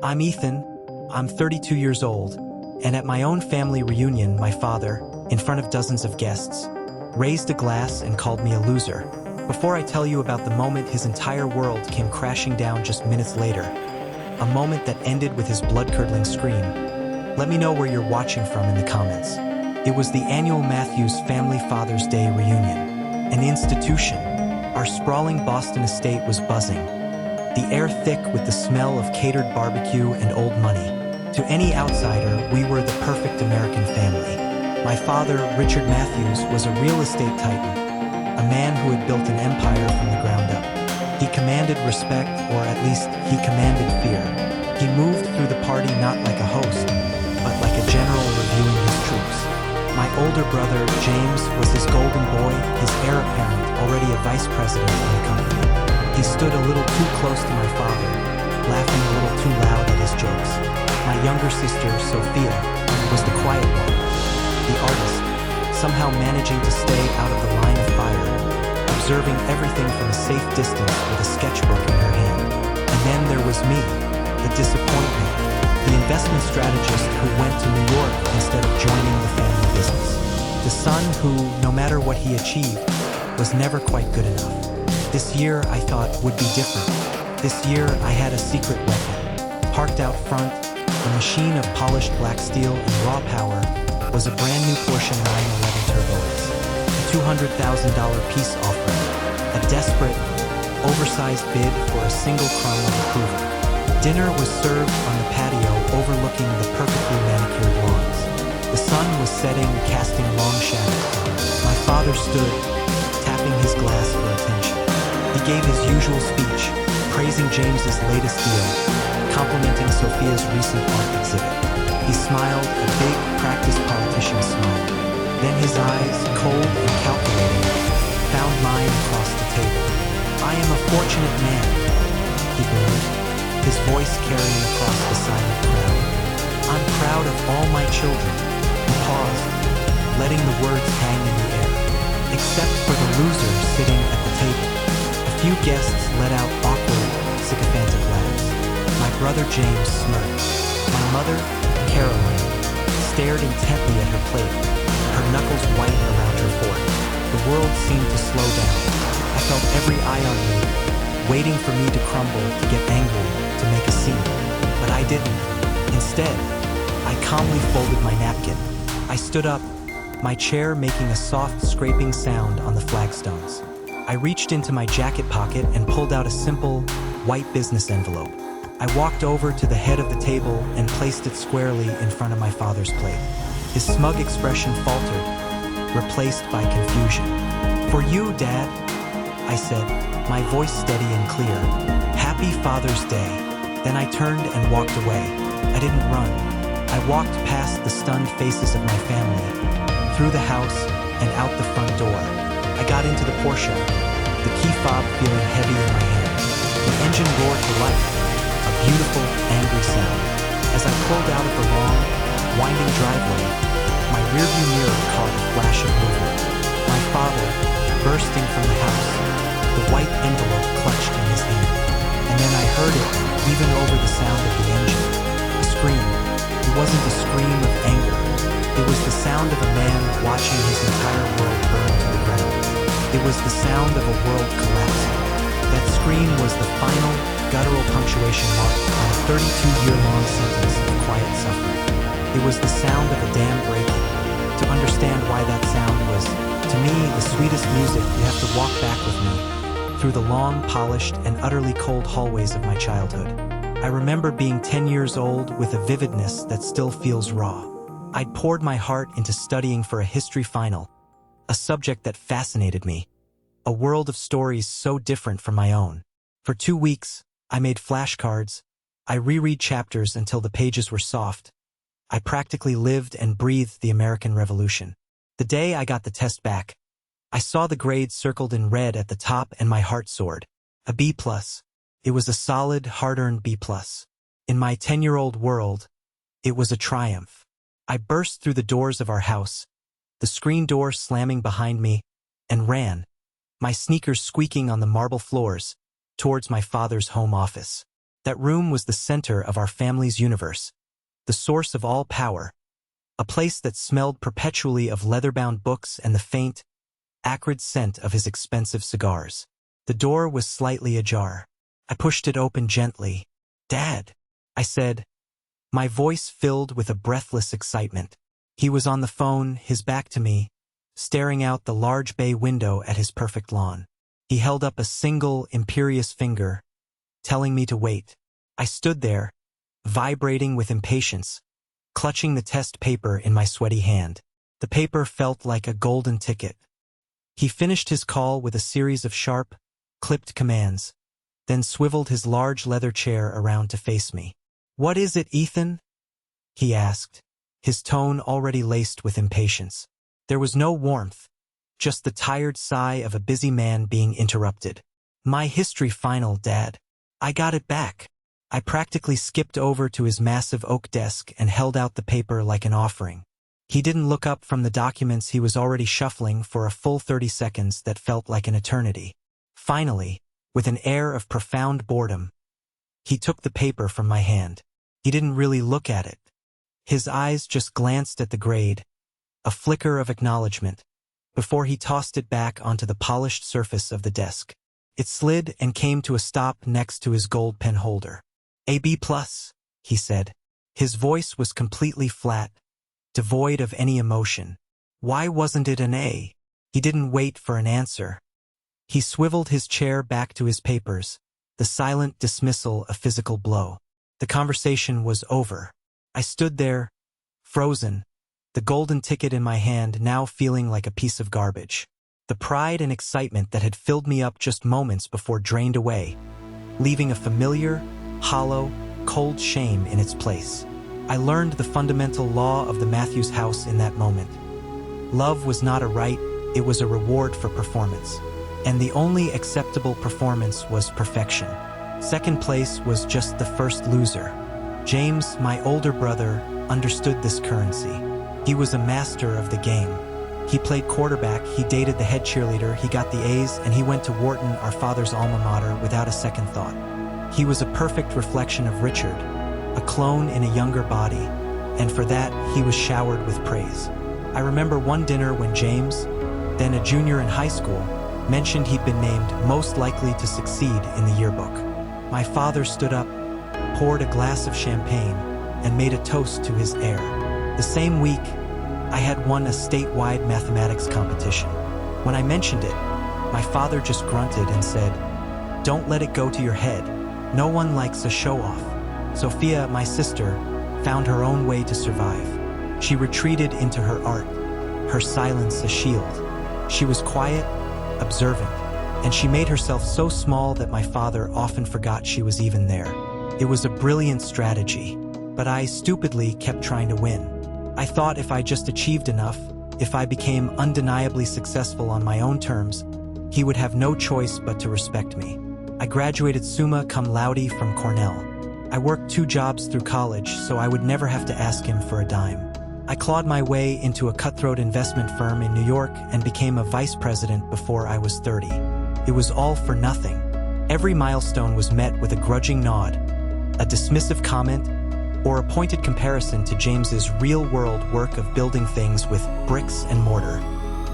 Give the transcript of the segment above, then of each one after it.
I'm Ethan, I'm 32 years old, and at my own family reunion, my father, in front of dozens of guests, raised a glass and called me a loser. Before I tell you about the moment his entire world came crashing down just minutes later, a moment that ended with his blood-curdling scream, let me know where you're watching from in the comments. It was the annual Matthews Family Father's Day reunion, an institution. Our sprawling Boston estate was buzzing, the air thick with the smell of catered barbecue and old money. To any outsider, we were the perfect American family. My father, Richard Matthews, was a real estate titan, a man who had built an empire from the ground up. He commanded respect, or at least he commanded fear. He moved through the party not like a host, but like a general reviewing his troops. My older brother, James, was his golden boy, his heir apparent, already a vice president in the company. He stood a little too close to my father, laughing a little too loud at his jokes. My younger sister, Sophia, was the quiet one, the artist, somehow managing to stay out of the line of fire, observing everything from a safe distance with a sketchbook in her hand. And then there was me, the disappointment, the investment strategist who went to New York instead of joining the family business. The son who, no matter what he achieved, was never quite good enough. This year, I thought, would be different. This year, I had a secret weapon. Parked out front, a machine of polished black steel and raw power, was a brand new Porsche 911 Turbo S. A $200,000 peace offering. A desperate, oversized bid for a single crumb of approval. Dinner was served on the patio overlooking the perfectly manicured lawns. The sun was setting, casting long shadows. My father stood, tapping his glass for attention. He gave his usual speech, praising James's latest deal, complimenting Sophia's recent art exhibit. He smiled, a big, practiced politician smile. Then his eyes, cold and calculating, found mine across the table. I am a fortunate man, he boomed, his voice carrying across the silent crowd. I'm proud of all my children. He paused, letting the words hang in the air, except for the loser sitting at the table. A few guests let out awkward, sycophantic laughs. My brother James smirked. My mother, Caroline, stared intently at her plate, her knuckles white around her fork. The world seemed to slow down. I felt every eye on me, waiting for me to crumble, to get angry, to make a scene. But I didn't. Instead, I calmly folded my napkin. I stood up, my chair making a soft scraping sound on the flagstones. I reached into my jacket pocket and pulled out a simple, white business envelope. I walked over to the head of the table and placed it squarely in front of my father's plate. His smug expression faltered, replaced by confusion. For you, Dad, I said, my voice steady and clear. Happy Father's Day. Then I turned and walked away. I didn't run. I walked past the stunned faces of my family, through the house and out the front door. I got into the Porsche, the key fob feeling heavy in my hand. The engine roared to life, a beautiful, angry sound. As I pulled out of the long, winding driveway, my rearview mirror caught a flash of movement. My father, bursting from the house, the white envelope clutched in his hand. And then I heard it, even over the sound of the engine. A scream. It wasn't a scream of anger. It was the sound of a man watching his entire world burn to the ground. It was the sound of a world collapsing. That scream was the final, guttural punctuation mark on a 32-year-long sentence of quiet suffering. It was the sound of a dam breaking. To understand why that sound was, to me, the sweetest music, you have to walk back with me through the long, polished, and utterly cold hallways of my childhood. I remember being 10 years old with a vividness that still feels raw. I'd poured my heart into studying for a history final, a subject that fascinated me, a world of stories so different from my own. For 2 weeks, I made flashcards. I reread chapters until the pages were soft. I practically lived and breathed the American Revolution. The day I got the test back, I saw the grade circled in red at the top and my heart soared. A B+. It was a solid, hard-earned B+. In my 10-year-old world, it was a triumph. I burst through the doors of our house, the screen door slamming behind me, and ran, my sneakers squeaking on the marble floors, towards my father's home office. That room was the center of our family's universe, the source of all power, a place that smelled perpetually of leather-bound books and the faint, acrid scent of his expensive cigars. The door was slightly ajar. I pushed it open gently. "Dad," I said, my voice filled with a breathless excitement. He was on the phone, his back to me, staring out the large bay window at his perfect lawn. He held up a single, imperious finger, telling me to wait. I stood there, vibrating with impatience, clutching the test paper in my sweaty hand. The paper felt like a golden ticket. He finished his call with a series of sharp, clipped commands, then swiveled his large leather chair around to face me. "What is it, Ethan?" he asked, his tone already laced with impatience. There was no warmth, just the tired sigh of a busy man being interrupted. "My history final, Dad. I got it back." I practically skipped over to his massive oak desk and held out the paper like an offering. He didn't look up from the documents he was already shuffling for a full 30 seconds that felt like an eternity. Finally, with an air of profound boredom, he took the paper from my hand. He didn't really look at it. His eyes just glanced at the grade, a flicker of acknowledgement, before he tossed it back onto the polished surface of the desk. It slid and came to a stop next to his gold pen holder. "A B+, he said. His voice was completely flat, devoid of any emotion. Why wasn't it an A? He didn't wait for an answer. He swiveled his chair back to his papers, the silent dismissal a physical blow. The conversation was over. I stood there, frozen, the golden ticket in my hand now feeling like a piece of garbage. The pride and excitement that had filled me up just moments before drained away, leaving a familiar, hollow, cold shame in its place. I learned the fundamental law of the Matthews house in that moment. Love was not a right, it was a reward for performance. And the only acceptable performance was perfection. Second place was just the first loser. James, my older brother, understood this currency. He was a master of the game. He played quarterback, he dated the head cheerleader, he got the A's, and he went to Wharton, our father's alma mater, without a second thought. He was a perfect reflection of Richard, a clone in a younger body, and for that he was showered with praise. I remember one dinner when James, then a junior in high school, mentioned he'd been named most likely to succeed in the yearbook. My father stood up, poured a glass of champagne, and made a toast to his heir. The same week, I had won a statewide mathematics competition. When I mentioned it, my father just grunted and said, "Don't let it go to your head. No one likes a show-off." Sophia, my sister, found her own way to survive. She retreated into her art, her silence a shield. She was quiet, observant, and she made herself so small that my father often forgot she was even there. It was a brilliant strategy, but I stupidly kept trying to win. I thought if I just achieved enough, if I became undeniably successful on my own terms, he would have no choice but to respect me. I graduated summa cum laude from Cornell. I worked 2 jobs through college, so I would never have to ask him for a dime. I clawed my way into a cutthroat investment firm in New York and became a vice president before I was 30. It was all for nothing. Every milestone was met with a grudging nod, a dismissive comment, or a pointed comparison to James's real-world work of building things with bricks and mortar.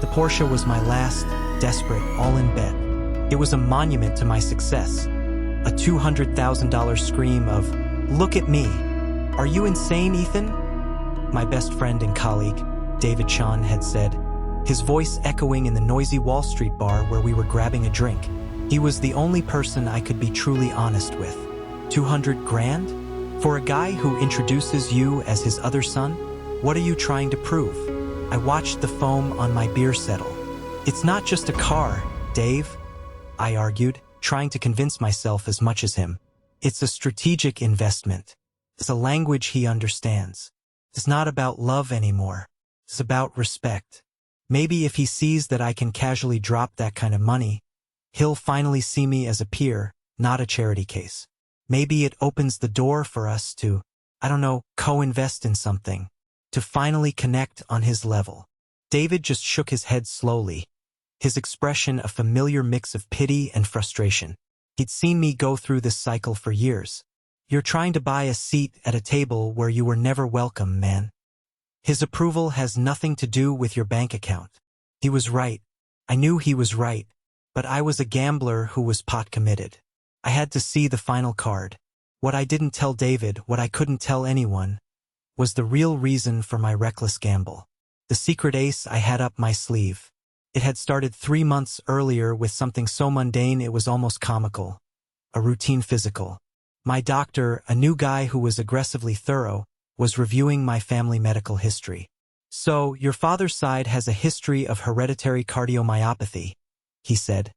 The Porsche was my last, desperate, all-in bet. It was a monument to my success, a $200,000 scream of, "Look at me! Are you insane, Ethan?" My best friend and colleague, David Chan, had said, his voice echoing in the noisy Wall Street bar where we were grabbing a drink. He was the only person I could be truly honest with. 200 grand? For a guy who introduces you as his other son? What are you trying to prove? I watched the foam on my beer settle. "It's not just a car, Dave," I argued, trying to convince myself as much as him. "It's a strategic investment. It's a language he understands. It's not about love anymore. It's about respect. Maybe if he sees that I can casually drop that kind of money, he'll finally see me as a peer, not a charity case. Maybe it opens the door for us to, I don't know, co-invest in something, to finally connect on his level." David just shook his head slowly, his expression a familiar mix of pity and frustration. He'd seen me go through this cycle for years. You're trying to buy a seat at a table where you were never welcome, man. His approval has nothing to do with your bank account. He was right. I knew he was right, but I was a gambler who was pot committed. I had to see the final card. What I didn't tell David, what I couldn't tell anyone, was the real reason for my reckless gamble. The secret ace I had up my sleeve. It had started 3 months earlier with something so mundane it was almost comical. A routine physical. My doctor, a new guy who was aggressively thorough, was reviewing my family medical history. So, your father's side has a history of hereditary cardiomyopathy, he said,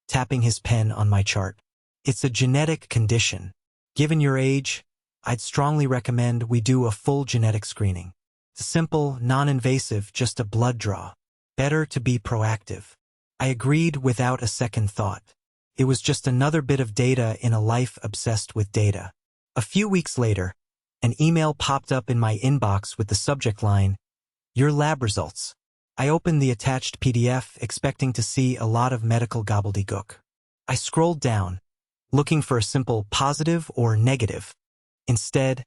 tapping his pen on my chart. It's a genetic condition. Given your age, I'd strongly recommend we do a full genetic screening. It's simple, non-invasive, just a blood draw. Better to be proactive. I agreed without a second thought. It was just another bit of data in a life obsessed with data. A few weeks later, an email popped up in my inbox with the subject line, "Your lab results." I opened the attached PDF, expecting to see a lot of medical gobbledygook. I scrolled down, looking for a simple positive or negative. Instead,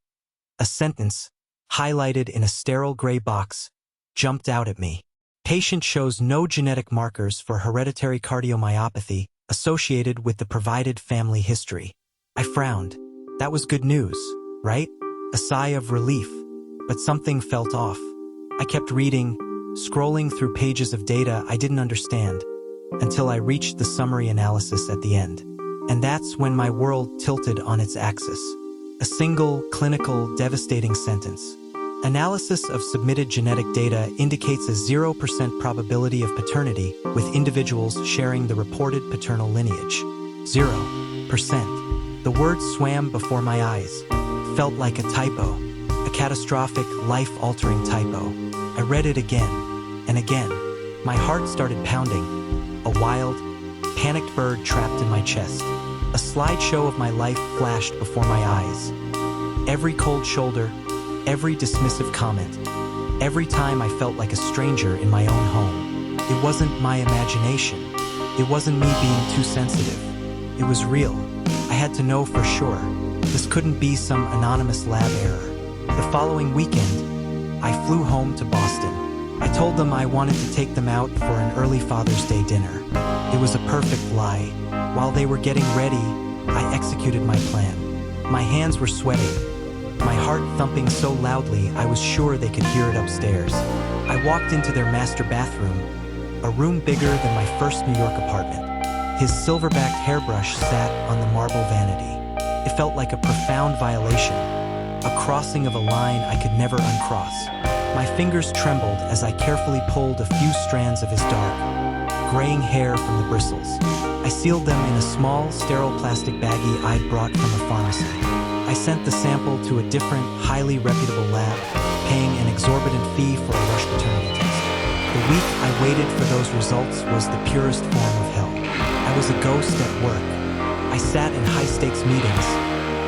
a sentence, highlighted in a sterile gray box, jumped out at me. Patient shows no genetic markers for hereditary cardiomyopathy associated with the provided family history. I frowned. That was good news, right? A sigh of relief. But something felt off. I kept reading, scrolling through pages of data I didn't understand, until I reached the summary analysis at the end. And that's when my world tilted on its axis. A single, clinical, devastating sentence. Analysis of submitted genetic data indicates a 0% probability of paternity with individuals sharing the reported paternal lineage. 0%. The words swam before my eyes. Felt like a typo. A catastrophic, life-altering typo. I read it again and again. My heart started pounding. A wild, panicked bird trapped in my chest. A slideshow of my life flashed before my eyes. Every cold shoulder, every dismissive comment, every time I felt like a stranger in my own home. It wasn't my imagination. It wasn't me being too sensitive. It was real. I had to know for sure. This couldn't be some anonymous lab error. The following weekend, I flew home to Boston. I told them I wanted to take them out for an early Father's Day dinner. It was a perfect lie. While they were getting ready, I executed my plan. My hands were sweating, my heart thumping so loudly I was sure they could hear it upstairs. I walked into their master bathroom, a room bigger than my first New York apartment. His silver-backed hairbrush sat on the marble vanity. It felt like a profound violation, a crossing of a line I could never uncross. My fingers trembled as I carefully pulled a few strands of his dark, graying hair from the bristles. I sealed them in a small, sterile plastic baggie I'd brought from a pharmacy. I sent the sample to a different, highly reputable lab, paying an exorbitant fee for a rush paternity test. The week I waited for those results was the purest form of hell. I was a ghost at work. I sat in high-stakes meetings,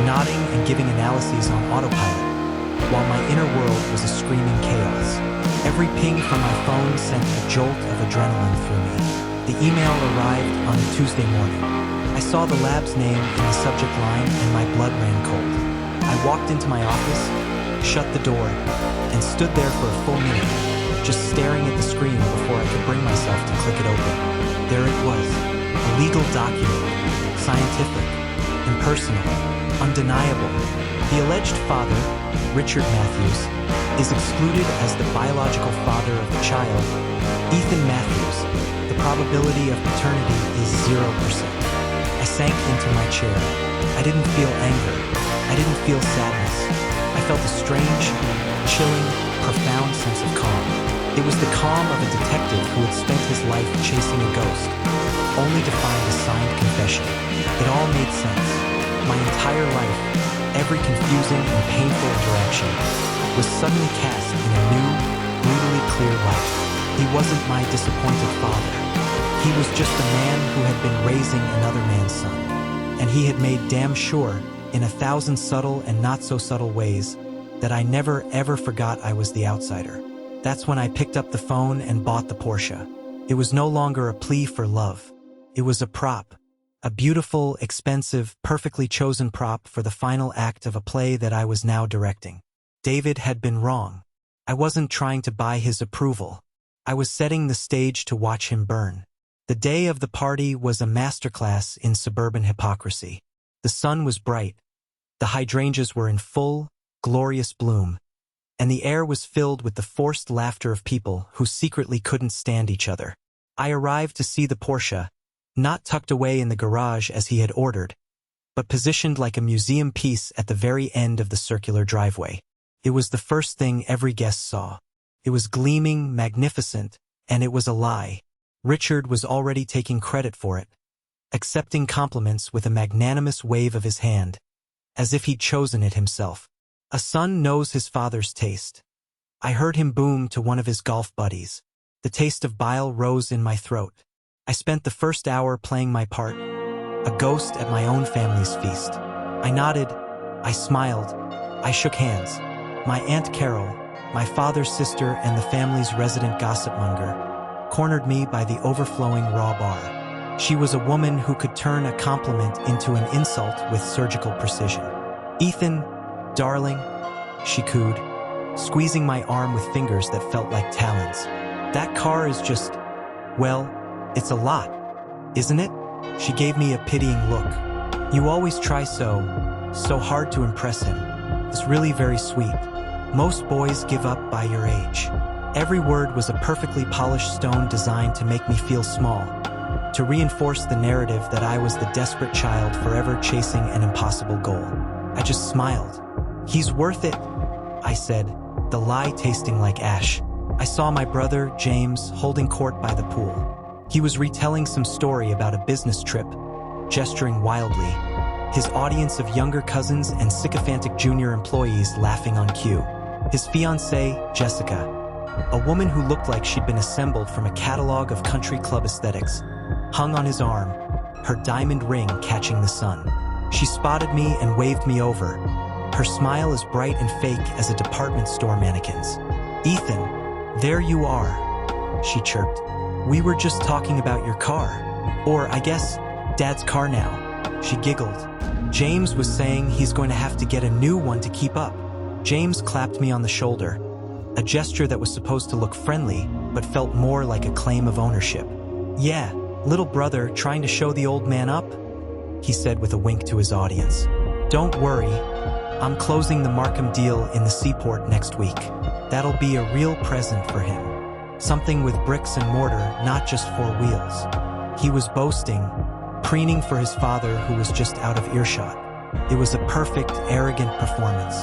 nodding and giving analyses on autopilot, while my inner world was a screaming chaos. Every ping from my phone sent a jolt of adrenaline through me. The email arrived on a Tuesday morning. I saw the lab's name in the subject line and my blood ran cold. I walked into my office, shut the door, and stood there for a full minute, just staring at the screen before I could bring myself to click it open. There it was, a legal document, scientific, impersonal, undeniable. The alleged father, Richard Matthews, is excluded as the biological father of the child, Ethan Matthews. The probability of paternity is 0%. I sank into my chair. I didn't feel anger. I didn't feel sadness. I felt a strange, chilling, profound sense of calm. It was the calm of a detective who had spent his life chasing a ghost, only to find a signed confession. It all made sense. My entire life, every confusing and painful interaction, was suddenly cast in a new, brutally clear light. He wasn't my disappointed father. He was just a man who had been raising another man's son. And he had made damn sure, in 1,000 subtle and not-so-subtle ways, that I never ever forgot I was the outsider. That's when I picked up the phone and bought the Porsche. It was no longer a plea for love. It was a prop, A beautiful, expensive, perfectly chosen prop for the final act of a play that I was now directing. David had been wrong. I wasn't trying to buy his approval. I was setting the stage to watch him burn. The day of the party was a masterclass in suburban hypocrisy. The sun was bright. The hydrangeas were in full, glorious bloom, and the air was filled with the forced laughter of people who secretly couldn't stand each other. I arrived to see the Porsche, not tucked away in the garage as he had ordered, but positioned like a museum piece at the very end of the circular driveway. It was the first thing every guest saw. It was gleaming, magnificent, and it was a lie. Richard was already taking credit for it, accepting compliments with a magnanimous wave of his hand, as if he'd chosen it himself. A son knows his father's taste. I heard him boom to one of his golf buddies. The taste of bile rose in my throat. I spent the first hour playing my part, a ghost at my own family's feast. I nodded, I smiled, I shook hands. My Aunt Carol, my father's sister and the family's resident gossipmonger, cornered me by the overflowing raw bar. She was a woman who could turn a compliment into an insult with surgical precision. "Ethan, darling," she cooed, squeezing my arm with fingers that felt like talons. "That car is just, well, it's a lot, isn't it?" She gave me a pitying look. "You always try so hard to impress him. It's really very sweet. Most boys give up by your age." Every word was a perfectly polished stone designed to make me feel small, to reinforce the narrative that I was the desperate child forever chasing an impossible goal. I just smiled. "He's worth it," I said, the lie tasting like ash. I saw my brother, James, holding court by the pool. He was retelling some story about a business trip, gesturing wildly, his audience of younger cousins and sycophantic junior employees laughing on cue. His fiancée, Jessica, a woman who looked like she'd been assembled from a catalog of country club aesthetics, hung on his arm, her diamond ring catching the sun. She spotted me and waved me over, her smile as bright and fake as a department store mannequin's. "Ethan, there you are," she chirped. "We were just talking about your car. Or, I guess, Dad's car now." She giggled. "James was saying he's going to have to get a new one to keep up." James clapped me on the shoulder, a gesture that was supposed to look friendly, but felt more like a claim of ownership. "Yeah, little brother trying to show the old man up?" he said with a wink to his audience. "Don't worry, I'm closing the Markham deal in the seaport next week. That'll be a real present for him. Something with bricks and mortar, not just 4 wheels." He was boasting, preening for his father who was just out of earshot. It was a perfect, arrogant performance,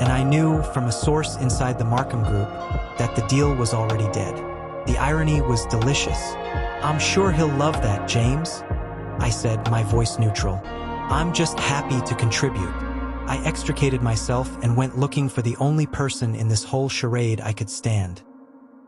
and I knew from a source inside the Markham group that the deal was already dead. The irony was delicious. "I'm sure he'll love that, James," I said, my voice neutral. "I'm just happy to contribute." I extricated myself and went looking for the only person in this whole charade I could stand.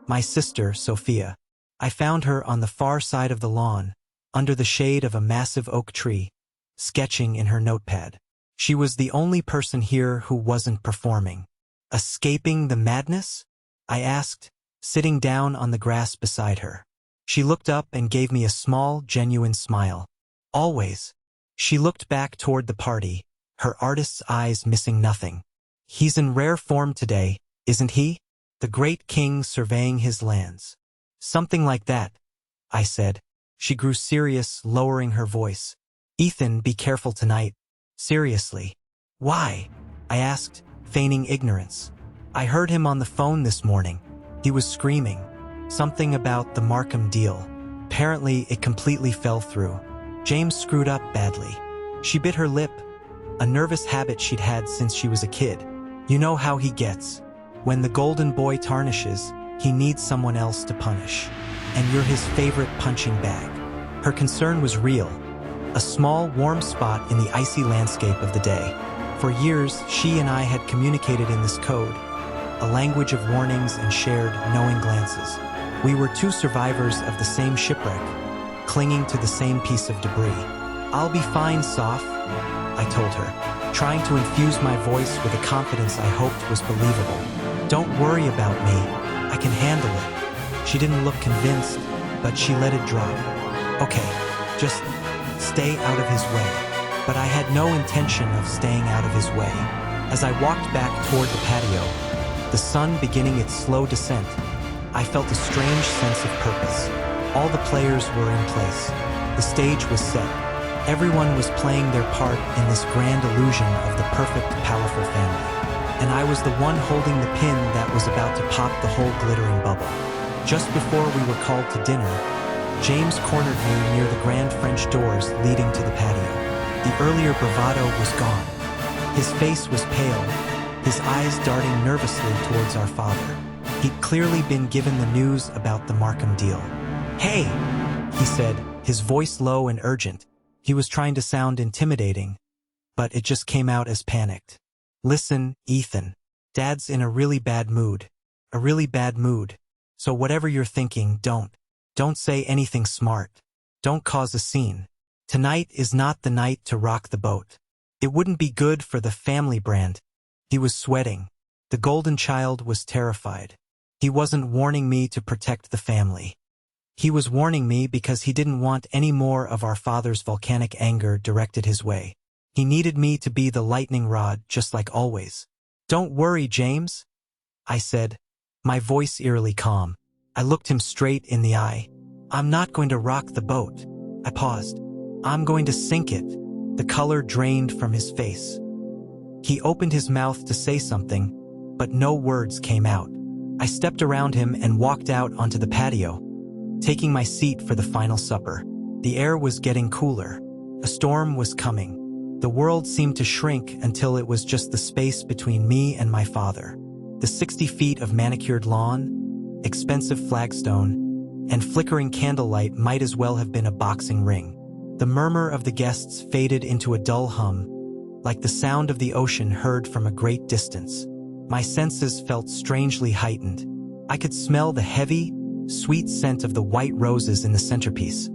My sister, Sophia. I found her on the far side of the lawn, under the shade of a massive oak tree, sketching in her notepad. She was the only person here who wasn't performing. "Escaping the madness?" I asked, sitting down on the grass beside her. She looked up and gave me a small, genuine smile. "Always." She looked back toward the party, her artist's eyes missing nothing. "He's in rare form today, isn't he? The great king surveying his lands." "Something like that," I said. She grew serious, lowering her voice. "Ethan, be careful tonight. Seriously." "Why?" I asked, feigning ignorance. "I heard him on the phone this morning. He was screaming. Something about the Markham deal. Apparently, it completely fell through. James screwed up badly." She bit her lip, a nervous habit she'd had since she was a kid. "You know how he gets. When the golden boy tarnishes, he needs someone else to punish. And you're his favorite punching bag." Her concern was real, a small, warm spot in the icy landscape of the day. For years, she and I had communicated in this code, a language of warnings and shared, knowing glances. We were 2 survivors of the same shipwreck, clinging to the same piece of debris. "I'll be fine, Soph," I told her, trying to infuse my voice with a confidence I hoped was believable. "Don't worry about me. I can handle it." She didn't look convinced, but she let it drop. "Okay, just Stay out of his way. But I had no intention of staying out of his way. As I walked back toward the patio, the sun beginning its slow descent, I felt a strange sense of purpose. All the players were in place. The stage was set. Everyone was playing their part in this grand illusion of the perfect, powerful family. And I was the one holding the pin that was about to pop the whole glittering bubble. Just before we were called to dinner, James cornered me near the grand French doors leading to the patio. The earlier bravado was gone. His face was pale, his eyes darting nervously towards our father. He'd clearly been given the news about the Markham deal. "Hey," he said, his voice low and urgent. He was trying to sound intimidating, but it just came out as panicked. "Listen, Ethan. Dad's in a really bad mood. A really bad mood. So whatever you're thinking, don't say anything smart. Don't cause a scene. Tonight is not the night to rock the boat. It wouldn't be good for the family brand." He was sweating. The golden child was terrified. He wasn't warning me to protect the family. He was warning me because he didn't want any more of our father's volcanic anger directed his way. He needed me to be the lightning rod, just like always. "Don't worry, James," I said, my voice eerily calm. I looked him straight in the eye. "I'm not going to rock the boat." I paused. "I'm going to sink it." The color drained from his face. He opened his mouth to say something, but no words came out. I stepped around him and walked out onto the patio, taking my seat for the final supper. The air was getting cooler. A storm was coming. The world seemed to shrink until it was just the space between me and my father. The 60 feet of manicured lawn, expensive flagstone, and flickering candlelight might as well have been a boxing ring. The murmur of the guests faded into a dull hum, like the sound of the ocean heard from a great distance. My senses felt strangely heightened. I could smell the heavy, sweet scent of the white roses in the centerpiece,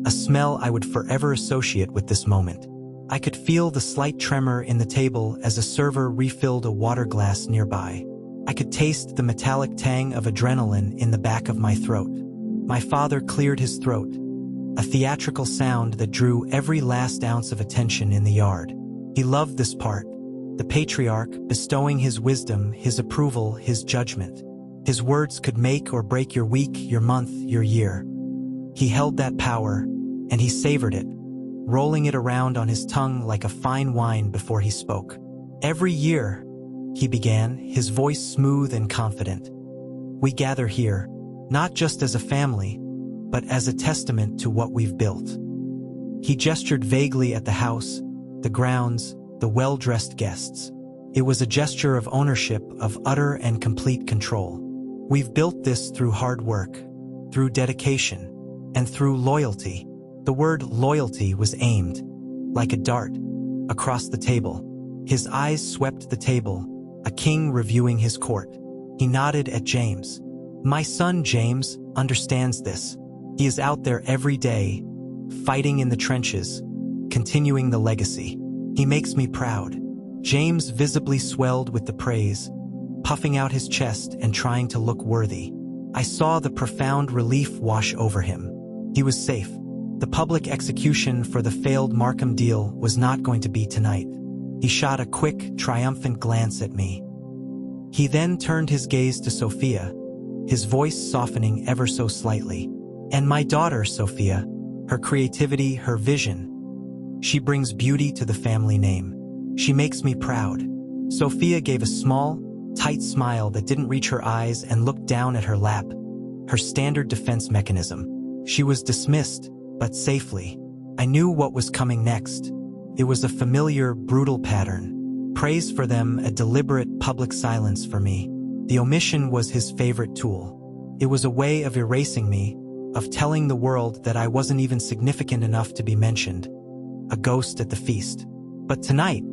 a smell I would forever associate with this moment. I could feel the slight tremor in the table as a server refilled a water glass nearby. I could taste the metallic tang of adrenaline in the back of my throat. My father cleared his throat, a theatrical sound that drew every last ounce of attention in the yard. He loved this part, the patriarch bestowing his wisdom, his approval, his judgment. His words could make or break your week, your month, your year. He held that power, and he savored it, rolling it around on his tongue like a fine wine before he spoke. "Every year," he began, his voice smooth and confident, "we gather here, not just as a family, but as a testament to what we've built." He gestured vaguely at the house, the grounds, the well-dressed guests. It was a gesture of ownership, of utter and complete control. "We've built this through hard work, through dedication, and through loyalty." The word loyalty was aimed, like a dart, across the table. His eyes swept the table, a king reviewing his court. He nodded at James. "My son James understands this. He is out there every day, fighting in the trenches, continuing the legacy. He makes me proud." James visibly swelled with the praise, puffing out his chest and trying to look worthy. I saw the profound relief wash over him. He was safe. The public execution for the failed Markham deal was not going to be tonight. He shot a quick, triumphant glance at me. He then turned his gaze to Sophia, his voice softening ever so slightly. "And my daughter, Sophia, her creativity, her vision. She brings beauty to the family name. She makes me proud." Sophia gave a small, tight smile that didn't reach her eyes and looked down at her lap, her standard defense mechanism. She was dismissed, but safely. I knew what was coming next. It was a familiar, brutal pattern. Praise for them, a deliberate public silence for me. The omission was his favorite tool. It was a way of erasing me, of telling the world that I wasn't even significant enough to be mentioned. A ghost at the feast. But tonight,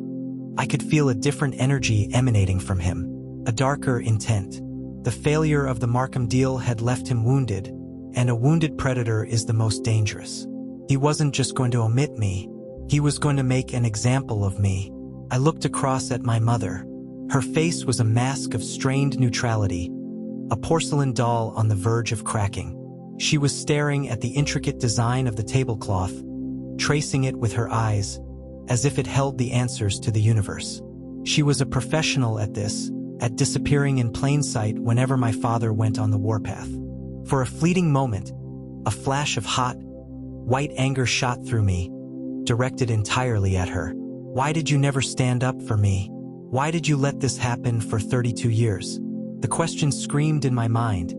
I could feel a different energy emanating from him, a darker intent. The failure of the Markham deal had left him wounded, and a wounded predator is the most dangerous. He wasn't just going to omit me, he was going to make an example of me. I looked across at my mother. Her face was a mask of strained neutrality, a porcelain doll on the verge of cracking. She was staring at the intricate design of the tablecloth, tracing it with her eyes, as if it held the answers to the universe. She was a professional at this, at disappearing in plain sight whenever my father went on the warpath. For a fleeting moment, a flash of hot, white anger shot through me, directed entirely at her. Why did you never stand up for me? Why did you let this happen for 32 years? The question screamed in my mind,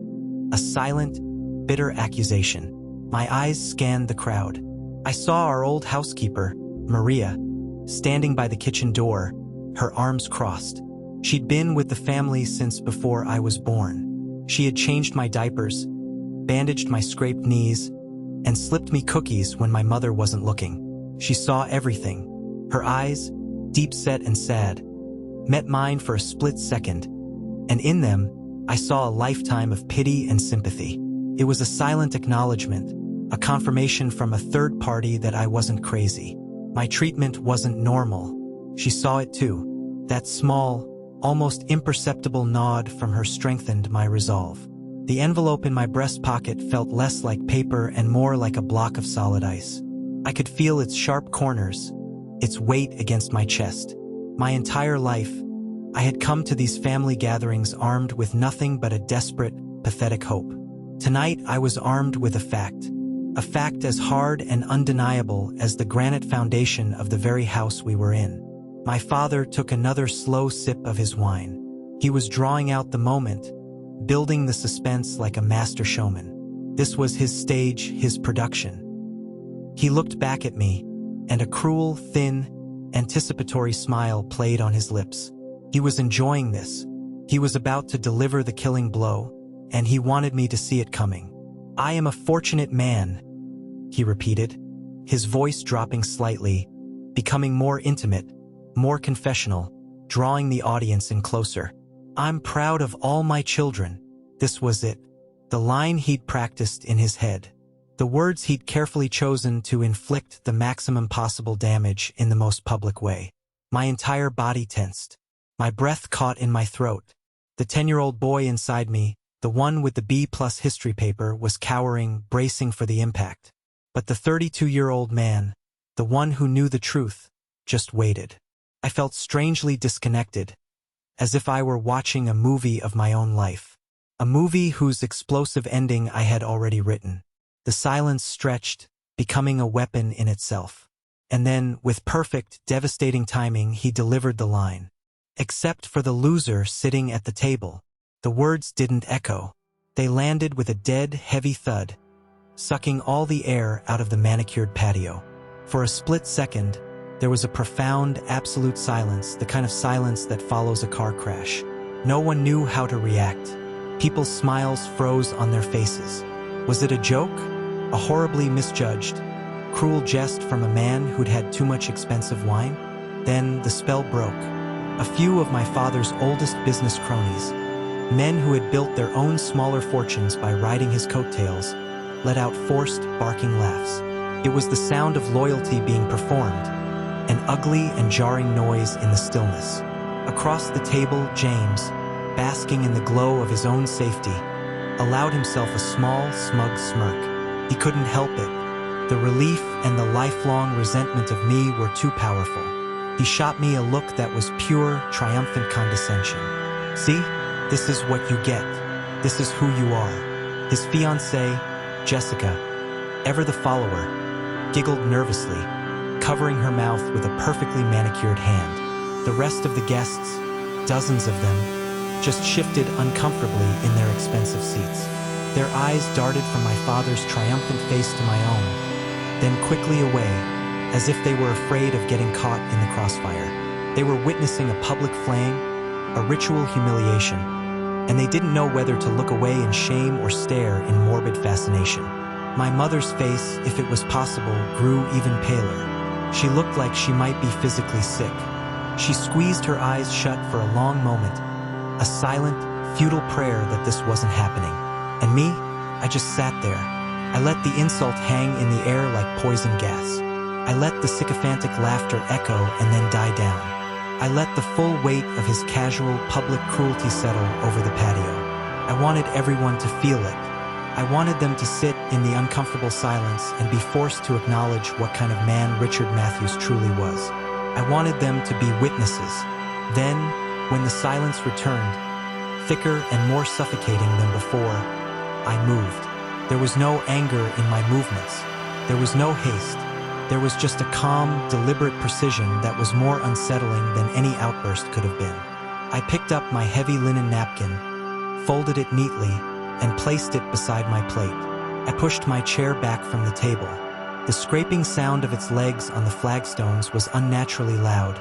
a silent, bitter accusation. My eyes scanned the crowd. I saw our old housekeeper, Maria, standing by the kitchen door, her arms crossed. She'd been with the family since before I was born. She had changed my diapers, bandaged my scraped knees, and slipped me cookies when my mother wasn't looking. She saw everything. Her eyes, deep-set and sad, met mine for a split second, and in them, I saw a lifetime of pity and sympathy. It was a silent acknowledgement, a confirmation from a third party that I wasn't crazy. My treatment wasn't normal. She saw it too. That small, almost imperceptible nod from her strengthened my resolve. The envelope in my breast pocket felt less like paper and more like a block of solid ice. I could feel its sharp corners, its weight against my chest. My entire life, I had come to these family gatherings armed with nothing but a desperate, pathetic hope. Tonight, I was armed with a fact as hard and undeniable as the granite foundation of the very house we were in. My father took another slow sip of his wine. He was drawing out the moment, building the suspense like a master showman. This was his stage, his production. He looked back at me, and a cruel, thin, anticipatory smile played on his lips. He was enjoying this. He was about to deliver the killing blow, and he wanted me to see it coming. I am a fortunate man, he repeated, his voice dropping slightly, becoming more intimate, more confessional, drawing the audience in closer. I'm proud of all my children. This was it. The line he'd practiced in his head. The words he'd carefully chosen to inflict the maximum possible damage in the most public way. My entire body tensed. My breath caught in my throat. The 10-year-old boy inside me, the one with the B+ history paper, was cowering, bracing for the impact. But the 32-year-old man, the one who knew the truth, just waited. I felt strangely disconnected, as if I were watching a movie of my own life. A movie whose explosive ending I had already written. The silence stretched, becoming a weapon in itself. And then, with perfect, devastating timing, he delivered the line. Except for the loser sitting at the table. The words didn't echo. They landed with a dead, heavy thud, sucking all the air out of the manicured patio. For a split second, there was a profound, absolute silence, the kind of silence that follows a car crash. No one knew how to react. People's smiles froze on their faces. Was it a joke? A horribly misjudged, cruel jest from a man who'd had too much expensive wine? Then the spell broke. A few of my father's oldest business cronies, men who had built their own smaller fortunes by riding his coattails, let out forced, barking laughs. It was the sound of loyalty being performed, an ugly and jarring noise in the stillness. Across the table, James, basking in the glow of his own safety, allowed himself a small, smug smirk. He couldn't help it. The relief and the lifelong resentment of me were too powerful. He shot me a look that was pure, triumphant condescension. See? This is what you get. This is who you are. His fiancée, Jessica, ever the follower, giggled nervously, covering her mouth with a perfectly manicured hand. The rest of the guests, dozens of them, just shifted uncomfortably in their expensive seats. Their eyes darted from my father's triumphant face to my own, then quickly away, as if they were afraid of getting caught in the crossfire. They were witnessing a public flaying, a ritual humiliation, and they didn't know whether to look away in shame or stare in morbid fascination. My mother's face, if it was possible, grew even paler. She looked like she might be physically sick. She squeezed her eyes shut for a long moment, a silent, futile prayer that this wasn't happening. And me? I just sat there. I let the insult hang in the air like poison gas. I let the sycophantic laughter echo and then die down. I let the full weight of his casual, public cruelty settle over the patio. I wanted everyone to feel it. I wanted them to sit in the uncomfortable silence and be forced to acknowledge what kind of man Richard Matthews truly was. I wanted them to be witnesses. Then, when the silence returned, thicker and more suffocating than before, I moved. There was no anger in my movements. There was no haste. There was just a calm, deliberate precision that was more unsettling than any outburst could have been. I picked up my heavy linen napkin, folded it neatly, and placed it beside my plate. I pushed my chair back from the table. The scraping sound of its legs on the flagstones was unnaturally loud,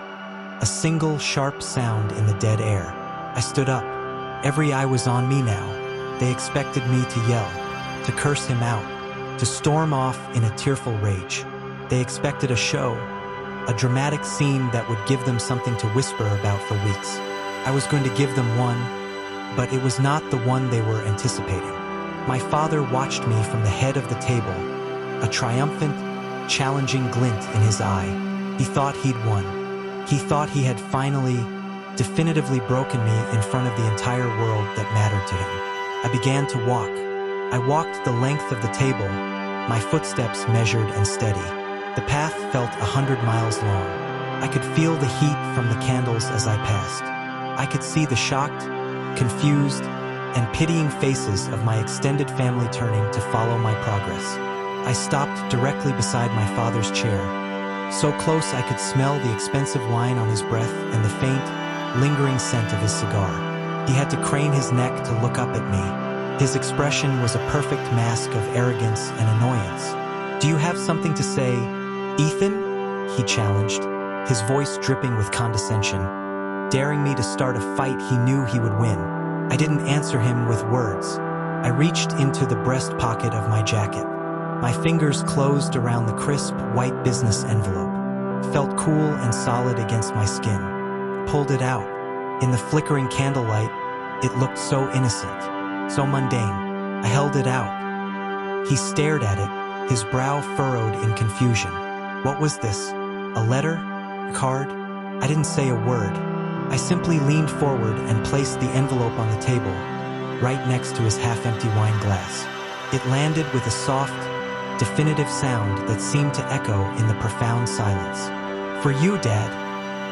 a single sharp sound in the dead air. I stood up. Every eye was on me now. They expected me to yell, to curse him out, to storm off in a tearful rage. They expected a show, a dramatic scene that would give them something to whisper about for weeks. I was going to give them one, but it was not the one they were anticipating. My father watched me from the head of the table, a triumphant, challenging glint in his eye. He thought he'd won. He thought he had finally, definitively broken me in front of the entire world that mattered to him. I began to walk. I walked the length of the table, my footsteps measured and steady. The path felt 100 miles long. I could feel the heat from the candles as I passed. I could see the shocked, confused, and pitying faces of my extended family turning to follow my progress. I stopped directly beside my father's chair, so close I could smell the expensive wine on his breath and the faint, lingering scent of his cigar. He had to crane his neck to look up at me. His expression was a perfect mask of arrogance and annoyance. "Do you have something to say, Ethan?" he challenged, his voice dripping with condescension, daring me to start a fight he knew he would win. I didn't answer him with words. I reached into the breast pocket of my jacket. My fingers closed around the crisp, white business envelope, felt cool and solid against my skin. Pulled it out. In the flickering candlelight, it looked so innocent, so mundane. I held it out. He stared at it, his brow furrowed in confusion. What was this? A letter? A card? I didn't say a word. I simply leaned forward and placed the envelope on the table, right next to his half-empty wine glass. It landed with a soft, definitive sound that seemed to echo in the profound silence. "For you, Dad,"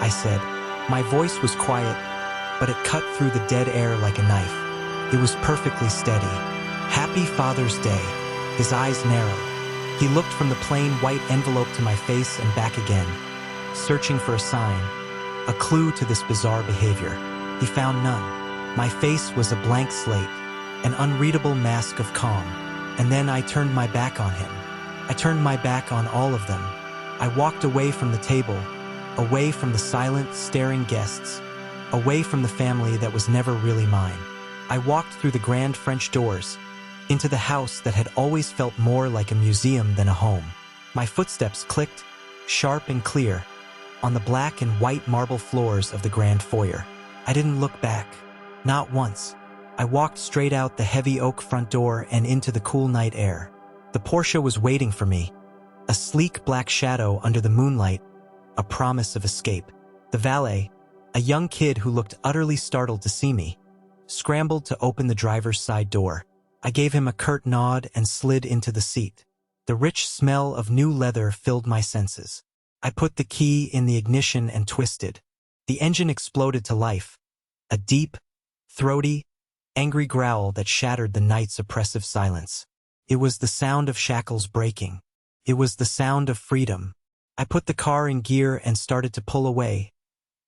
I said. My voice was quiet, but it cut through the dead air like a knife. It was perfectly steady. "Happy Father's Day." His eyes narrowed. He looked from the plain white envelope to my face and back again, searching for a sign, a clue to this bizarre behavior. He found none. My face was a blank slate, an unreadable mask of calm. And then I turned my back on him. I turned my back on all of them. I walked away from the table, away from the silent, staring guests, away from the family that was never really mine. I walked through the grand French doors, into the house that had always felt more like a museum than a home. My footsteps clicked, sharp and clear, on the black and white marble floors of the grand foyer. I didn't look back, not once. I walked straight out the heavy oak front door and into the cool night air. The Porsche was waiting for me, a sleek black shadow under the moonlight, a promise of escape. The valet, a young kid who looked utterly startled to see me, scrambled to open the driver's side door. I gave him a curt nod and slid into the seat. The rich smell of new leather filled my senses. I put the key in the ignition and twisted. The engine exploded to life, a deep, throaty, angry growl that shattered the night's oppressive silence. It was the sound of shackles breaking. It was the sound of freedom. I put the car in gear and started to pull away,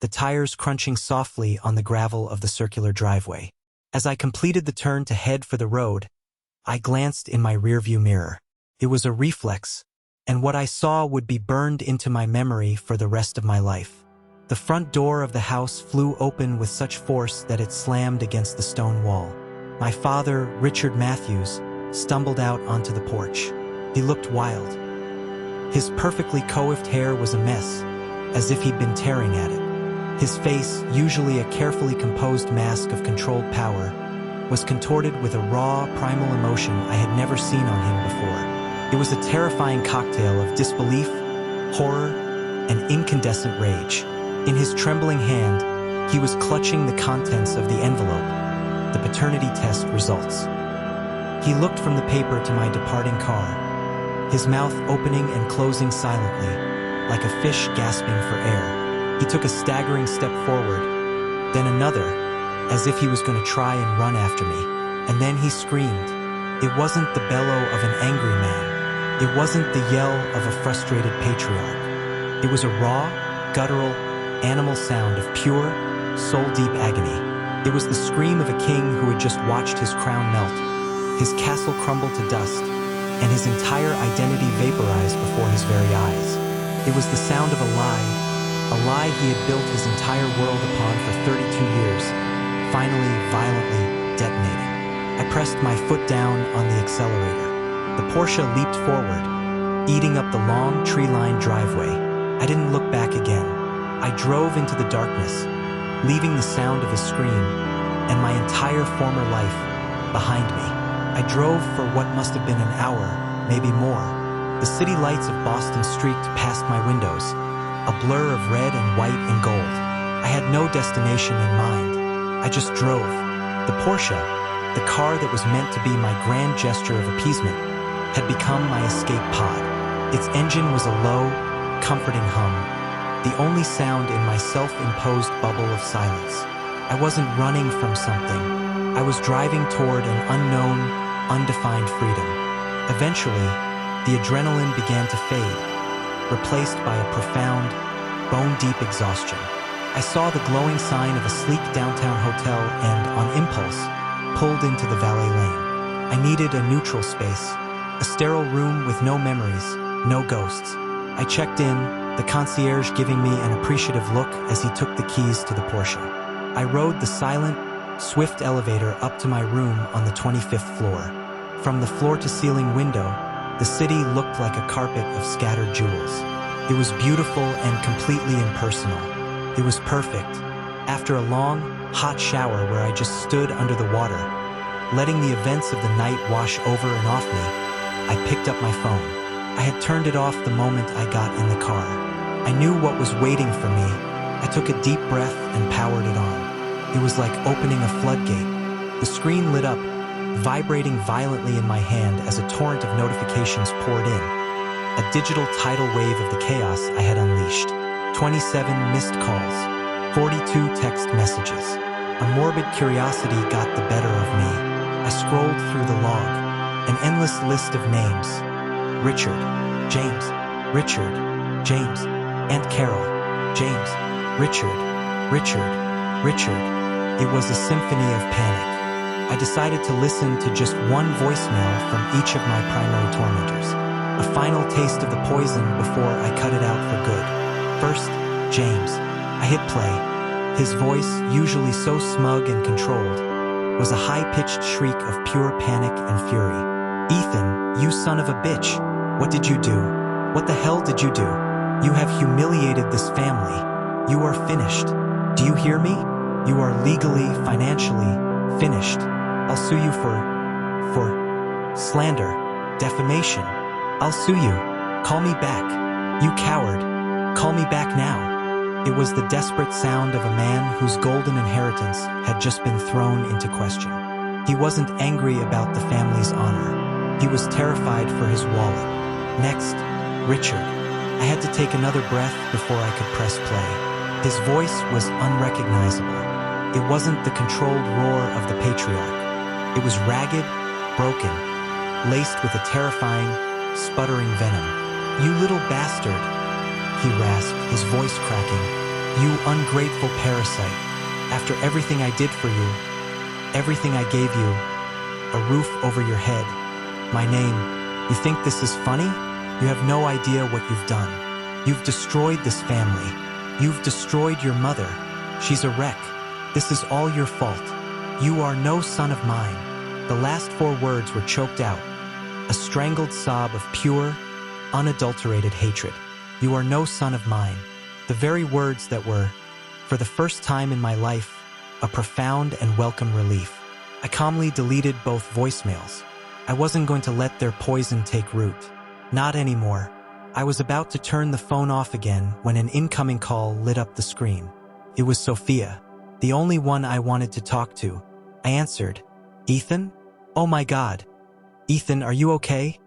the tires crunching softly on the gravel of the circular driveway. As I completed the turn to head for the road, I glanced in my rearview mirror. It was a reflex, and what I saw would be burned into my memory for the rest of my life. The front door of the house flew open with such force that it slammed against the stone wall. My father, Richard Matthews, stumbled out onto the porch. He looked wild. His perfectly coiffed hair was a mess, as if he'd been tearing at it. His face, usually a carefully composed mask of controlled power, was contorted with a raw, primal emotion I had never seen on him before. It was a terrifying cocktail of disbelief, horror, and incandescent rage. In his trembling hand, he was clutching the contents of the envelope, the paternity test results. He looked from the paper to my departing car, his mouth opening and closing silently, like a fish gasping for air. He took a staggering step forward, then another, as if he was going to try and run after me. And then he screamed. It wasn't the bellow of an angry man. It wasn't the yell of a frustrated patriarch. It was a raw, guttural, animal sound of pure, soul-deep agony. It was the scream of a king who had just watched his crown melt, his castle crumble to dust, and his entire identity vaporize before his very eyes. It was the sound of a lie he had built his entire world upon for 32 years, finally, violently detonating. I pressed my foot down on the accelerator. The Porsche leaped forward, eating up the long, tree-lined driveway. I didn't look back again. I drove into the darkness, leaving the sound of a scream and my entire former life behind me. I drove for what must have been an hour, maybe more. The city lights of Boston streaked past my windows, a blur of red and white and gold. I had no destination in mind. I just drove. The Porsche, the car that was meant to be my grand gesture of appeasement, had become my escape pod. Its engine was a low, comforting hum, the only sound in my self-imposed bubble of silence. I wasn't running from something. I was driving toward an unknown, undefined freedom. Eventually, the adrenaline began to fade, replaced by a profound, bone-deep exhaustion. I saw the glowing sign of a sleek downtown hotel and, on impulse, pulled into the valet lane. I needed a neutral space, a sterile room with no memories, no ghosts. I checked in, the concierge giving me an appreciative look as he took the keys to the Porsche. I rode the silent, swift elevator up to my room on the 25th floor. From the floor-to-ceiling window, the city looked like a carpet of scattered jewels. It was beautiful and completely impersonal. It was perfect. After a long, hot shower where I just stood under the water, letting the events of the night wash over and off me, I picked up my phone. I had turned it off the moment I got in the car. I knew what was waiting for me. I took a deep breath and powered it on. It was like opening a floodgate. The screen lit up, vibrating violently in my hand as a torrent of notifications poured in. A digital tidal wave of the chaos I had unleashed. 27 missed calls, 42 text messages. A morbid curiosity got the better of me. I scrolled through the log, an endless list of names. Richard, James, Richard, James, Aunt Carol, James, Richard, Richard, Richard. It was a symphony of panic. I decided to listen to just one voicemail from each of my primary tormentors. A final taste of the poison before I cut it out for good. First, James. I hit play. His voice, usually so smug and controlled, was a high-pitched shriek of pure panic and fury. Ethan, you son of a bitch. What did you do? What the hell did you do? You have humiliated this family. You are finished. Do you hear me? You are legally, financially finished. I'll sue you for slander, defamation. I'll sue you. Call me back. You coward. Call me back now. It was the desperate sound of a man whose golden inheritance had just been thrown into question. He wasn't angry about the family's honor. He was terrified for his wallet. Next, Richard. I had to take another breath before I could press play. His voice was unrecognizable. It wasn't the controlled roar of the patriarch. It was ragged, broken, laced with a terrifying, sputtering venom. You little bastard, he rasped, his voice cracking. You ungrateful parasite. After everything I did for you, everything I gave you, a roof over your head, my name, you think this is funny? You have no idea what you've done. You've destroyed this family. You've destroyed your mother. She's a wreck. This is all your fault. You are no son of mine. The last 4 words were choked out, a strangled sob of pure, unadulterated hatred. You are no son of mine. The very words that were, for the first time in my life, a profound and welcome relief. I calmly deleted both voicemails. I wasn't going to let their poison take root. Not anymore. I was about to turn the phone off again when an incoming call lit up the screen. It was Sophia, the only one I wanted to talk to. I answered. Ethan? Oh my God. Ethan, are you okay?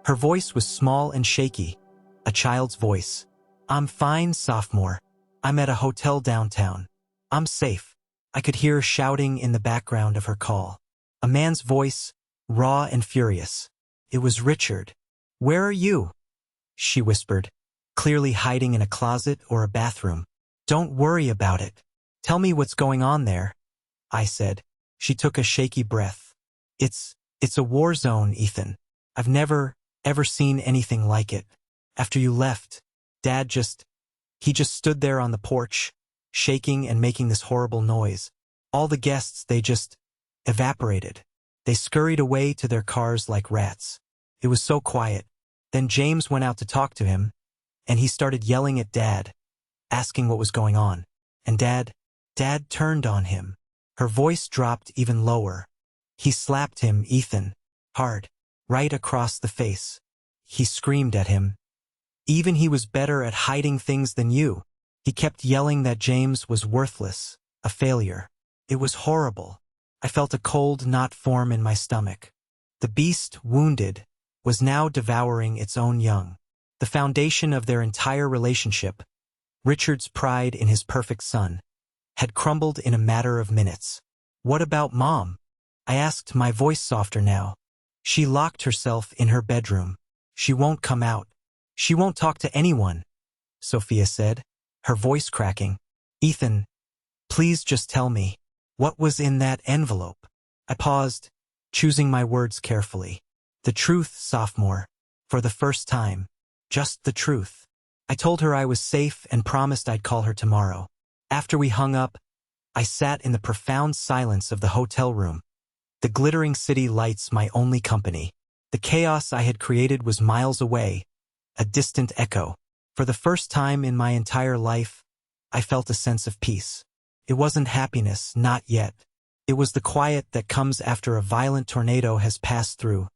Her voice was small and shaky, a child's voice. I'm fine, sophomore. I'm at a hotel downtown. I'm safe. I could hear shouting in the background of her call. A man's voice, raw and furious. It was Richard. Where are you? She whispered, clearly hiding in a closet or a bathroom. Don't worry about it. Tell me what's going on there, I said. She took a shaky breath. It's a war zone, Ethan. I've never, ever seen anything like it. After you left, Dad just stood there on the porch, shaking and making this horrible noise. All the guests, they just evaporated. They scurried away to their cars like rats. It was so quiet. Then James went out to talk to him, and he started yelling at Dad, asking what was going on. And Dad turned on him. Her voice dropped even lower. He slapped him, Ethan, hard, right across the face. He screamed at him. Even he was better at hiding things than you. He kept yelling that James was worthless, a failure. It was horrible. I felt a cold knot form in my stomach. The beast, wounded, was now devouring its own young. The foundation of their entire relationship, Richard's pride in his perfect son, had crumbled in a matter of minutes. What about Mom? I asked, my voice softer now. She locked herself in her bedroom. She won't come out. She won't talk to anyone, Sophia said, her voice cracking. Ethan, please just tell me, what was in that envelope? I paused, choosing my words carefully. The truth, sophomore, for the first time. Just the truth. I told her I was safe and promised I'd call her tomorrow. After we hung up, I sat in the profound silence of the hotel room. The glittering city lights my only company. The chaos I had created was miles away, a distant echo. For the first time in my entire life, I felt a sense of peace. It wasn't happiness, not yet. It was the quiet that comes after a violent tornado has passed through,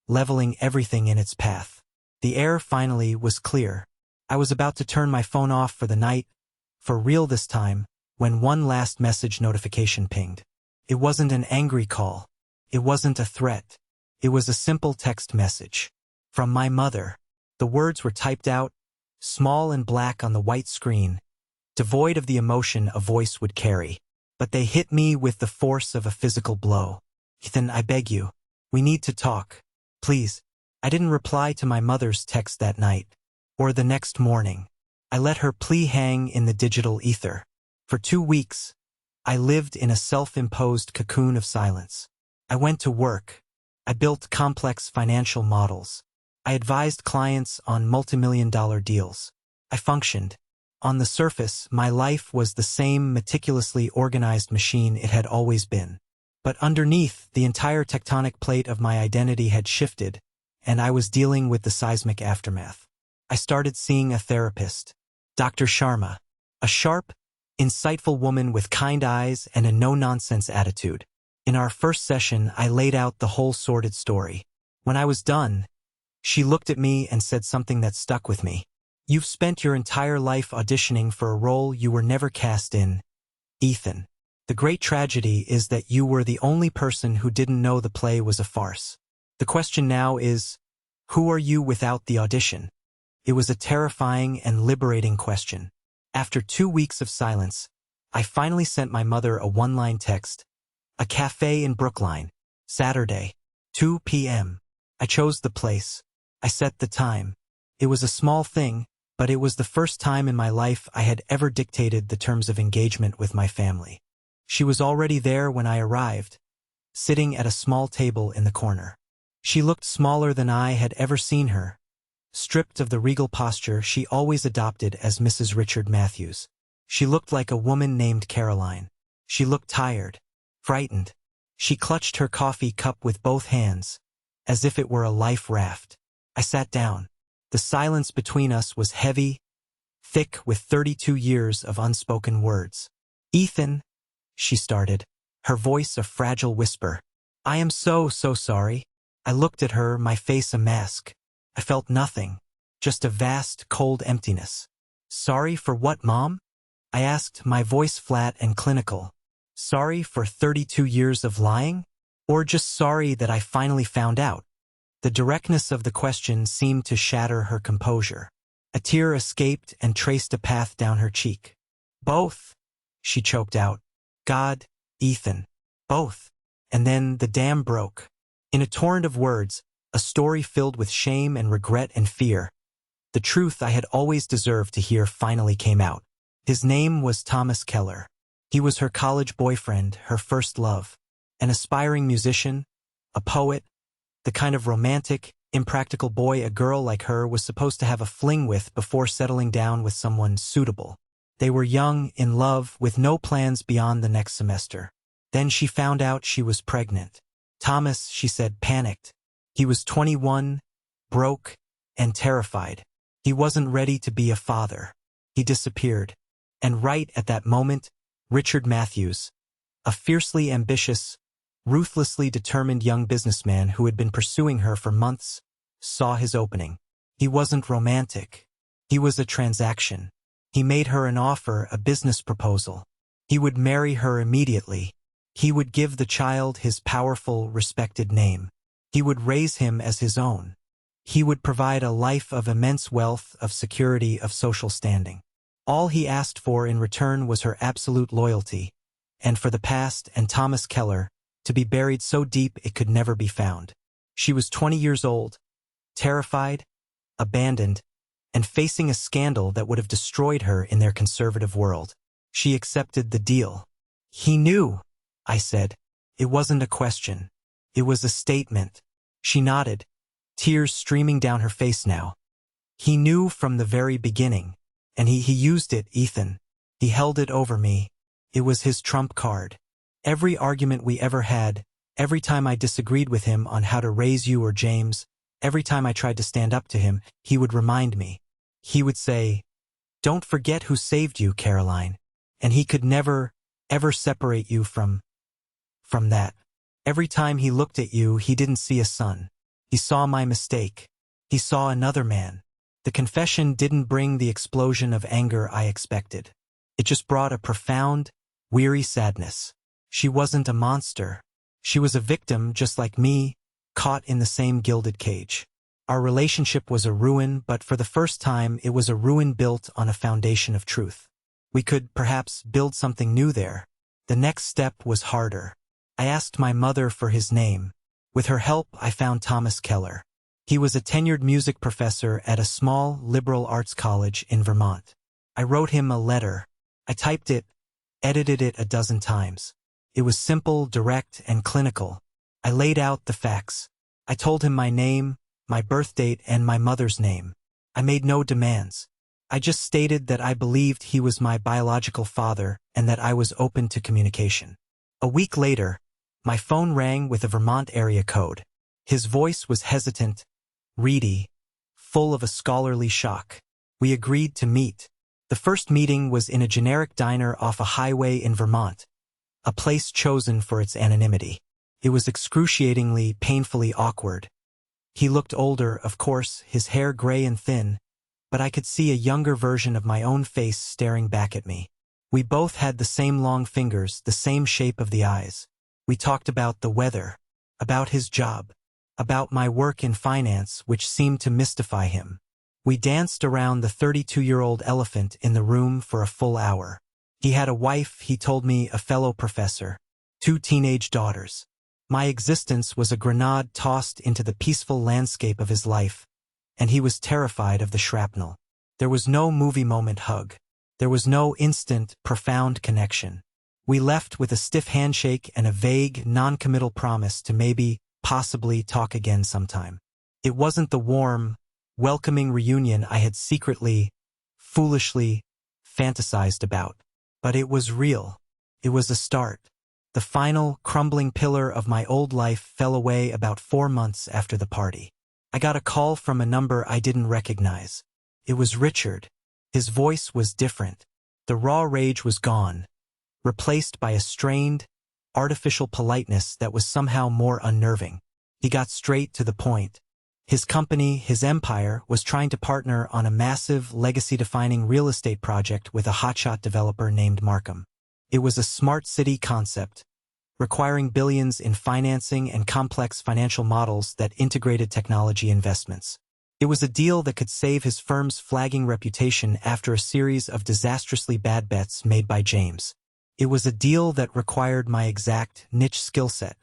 leveling everything in its path. The air finally was clear. I was about to turn my phone off for the night, for real this time, when one last message notification pinged. It wasn't an angry call. It wasn't a threat. It was a simple text message. From my mother. The words were typed out, small and black on the white screen, devoid of the emotion a voice would carry. But they hit me with the force of a physical blow. Ethan, I beg you. We need to talk. Please. I didn't reply to my mother's text that night, or the next morning. I let her plea hang in the digital ether. For 2 weeks, I lived in a self-imposed cocoon of silence. I went to work. I built complex financial models. I advised clients on multimillion-dollar deals. I functioned. On the surface, my life was the same meticulously organized machine it had always been. But underneath, the entire tectonic plate of my identity had shifted, and I was dealing with the seismic aftermath. I started seeing a therapist, Dr. Sharma, a sharp, insightful woman with kind eyes and a no-nonsense attitude. In our first session, I laid out the whole sordid story. When I was done, she looked at me and said something that stuck with me. You've spent your entire life auditioning for a role you were never cast in, Ethan. The great tragedy is that you were the only person who didn't know the play was a farce. The question now is, who are you without the audition? It was a terrifying and liberating question. After 2 weeks of silence, I finally sent my mother a one-line text. A cafe in Brookline, Saturday, 2 p.m. I chose the place. I set the time. It was a small thing, but it was the first time in my life I had ever dictated the terms of engagement with my family. She was already there when I arrived, sitting at a small table in the corner. She looked smaller than I had ever seen her, stripped of the regal posture she always adopted as Mrs. Richard Matthews. She looked like a woman named Caroline. She looked tired, frightened. She clutched her coffee cup with both hands, as if it were a life raft. I sat down. The silence between us was heavy, thick with 32 years of unspoken words. Ethan, she started, her voice a fragile whisper. I am so sorry. I looked at her, my face a mask. I felt nothing, just a vast, cold emptiness. Sorry for what, Mom? I asked, my voice flat and clinical. Sorry for 32 years of lying? Or just sorry that I finally found out? The directness of the question seemed to shatter her composure. A tear escaped and traced a path down her cheek. Both, she choked out. God, Ethan. Both. And then the dam broke. In a torrent of words, a story filled with shame and regret and fear, the truth I had always deserved to hear finally came out. His name was Thomas Keller. He was her college boyfriend, her first love. An aspiring musician, a poet, the kind of romantic, impractical boy a girl like her was supposed to have a fling with before settling down with someone suitable. They were young, in love, with no plans beyond the next semester. Then she found out she was pregnant. Thomas, she said, panicked. He was 21, broke, and terrified. He wasn't ready to be a father. He disappeared. And right at that moment, Richard Matthews, a fiercely ambitious, ruthlessly determined young businessman who had been pursuing her for months, saw his opening. He wasn't romantic. He was a transaction. He made her an offer, a business proposal. He would marry her immediately. He would give the child his powerful, respected name. He would raise him as his own. He would provide a life of immense wealth, of security, of social standing. All he asked for in return was her absolute loyalty, and for the past and Thomas Keller to be buried so deep it could never be found. She was 20 years old, terrified, abandoned, and facing a scandal that would have destroyed her in their conservative world. She accepted the deal. He knew, I said. It wasn't a question. It was a statement. She nodded, tears streaming down her face now. He knew from the very beginning, and he used it, Ethan. He held it over me. It was his trump card. Every argument we ever had, every time I disagreed with him on how to raise you or James, every time I tried to stand up to him, he would remind me. He would say, "Don't forget who saved you, Caroline." And he could never, ever separate you from that. Every time he looked at you, he didn't see a son. He saw my mistake. He saw another man. The confession didn't bring the explosion of anger I expected. It just brought a profound, weary sadness. She wasn't a monster. She was a victim just like me, caught in the same gilded cage. Our relationship was a ruin, but for the first time it was a ruin built on a foundation of truth. We could perhaps build something new there. The next step was harder. I asked my mother for his name. With her help, I found Thomas Keller. He was a tenured music professor at a small liberal arts college in Vermont. I wrote him a letter. I typed it, edited it a dozen times. It was simple, direct, and clinical. I laid out the facts. I told him my name, my birth date, and my mother's name. I made no demands. I just stated that I believed he was my biological father and that I was open to communication. A week later, my phone rang with a Vermont area code. His voice was hesitant, reedy, full of a scholarly shock. We agreed to meet. The first meeting was in a generic diner off a highway in Vermont, a place chosen for its anonymity. It was excruciatingly, painfully awkward. He looked older, of course, his hair gray and thin, but I could see a younger version of my own face staring back at me. We both had the same long fingers, the same shape of the eyes. We talked about the weather, about his job, about my work in finance, which seemed to mystify him. We danced around the 32-year-old elephant in the room for a full hour. He had a wife, he told me, a fellow professor, 2 teenage daughters. My existence was a grenade tossed into the peaceful landscape of his life, and he was terrified of the shrapnel. There was no movie moment hug. There was no instant, profound connection. We left with a stiff handshake and a vague, non-committal promise to maybe, possibly talk again sometime. It wasn't the warm, welcoming reunion I had secretly, foolishly, fantasized about. But it was real. It was a start. The final, crumbling pillar of my old life fell away about 4 months after the party. I got a call from a number I didn't recognize. It was Richard. His voice was different. The raw rage was gone, replaced by a strained, artificial politeness that was somehow more unnerving. He got straight to the point. His company, his empire, was trying to partner on a massive, legacy-defining real estate project with a hotshot developer named Markham. It was a smart city concept, requiring billions in financing and complex financial models that integrated technology investments. It was a deal that could save his firm's flagging reputation after a series of disastrously bad bets made by James. It was a deal that required my exact niche skill set.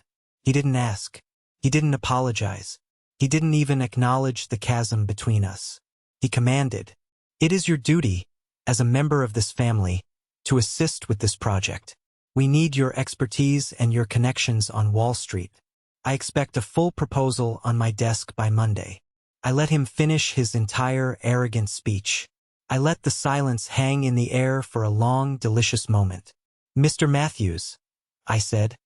He didn't ask. He didn't apologize. He didn't even acknowledge the chasm between us. He commanded, "It is your duty, as a member of this family, to assist with this project. We need your expertise and your connections on Wall Street. I expect a full proposal on my desk by Monday." I let him finish his entire arrogant speech. I let the silence hang in the air for a long, delicious moment. "Mr. Matthews," I said,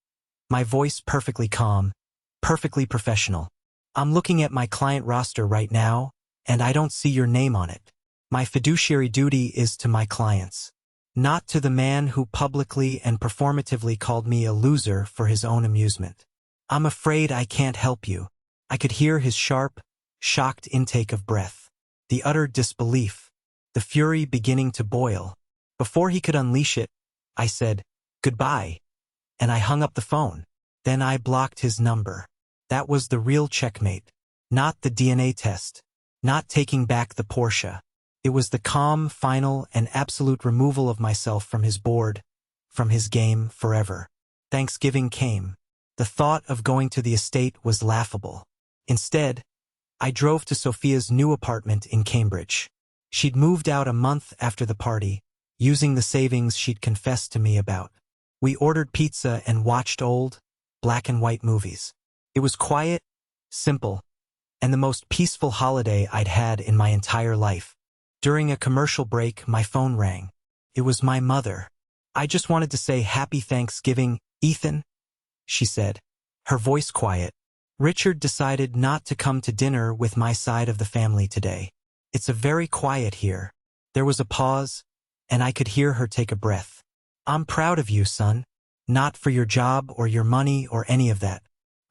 my voice perfectly calm, perfectly professional. "I'm looking at my client roster right now, and I don't see your name on it. My fiduciary duty is to my clients, not to the man who publicly and performatively called me a loser for his own amusement. I'm afraid I can't help you." I could hear his sharp, shocked intake of breath, the utter disbelief, the fury beginning to boil. Before he could unleash it, I said, "Goodbye," and I hung up the phone. Then I blocked his number. That was the real checkmate, not the DNA test, not taking back the Porsche. It was the calm, final, and absolute removal of myself from his board, from his game forever. Thanksgiving came. The thought of going to the estate was laughable. Instead, I drove to Sophia's new apartment in Cambridge. She'd moved out a month after the party, using the savings she'd confessed to me about. We ordered pizza and watched old, black and white movies. It was quiet, simple, and the most peaceful holiday I'd had in my entire life. During a commercial break, my phone rang. It was my mother. "I just wanted to say Happy Thanksgiving, Ethan," she said, her voice quiet. "Richard decided not to come to dinner with my side of the family today. It's a very quiet here." There was a pause, and I could hear her take a breath. "I'm proud of you, son. Not for your job or your money or any of that.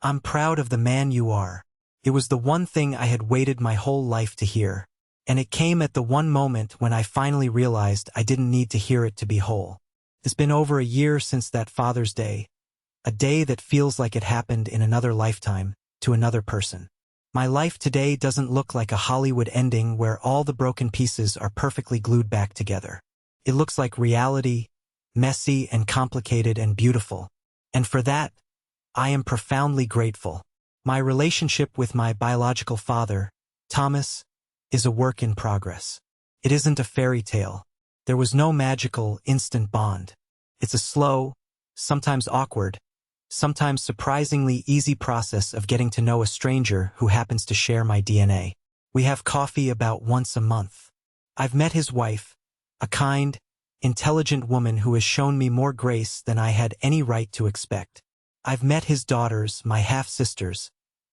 I'm proud of the man you are." It was the one thing I had waited my whole life to hear, and it came at the one moment when I finally realized I didn't need to hear it to be whole. It's been over a year since that Father's Day, a day that feels like it happened in another lifetime, to another person. My life today doesn't look like a Hollywood ending where all the broken pieces are perfectly glued back together. It looks like reality, messy and complicated and beautiful. And for that, I am profoundly grateful. My relationship with my biological father, Thomas, is a work in progress. It isn't a fairy tale. There was no magical, instant bond. It's a slow, sometimes awkward, sometimes surprisingly easy process of getting to know a stranger who happens to share my DNA. We have coffee about once a month. I've met his wife, a kind, intelligent woman who has shown me more grace than I had any right to expect. I've met his daughters, my half-sisters,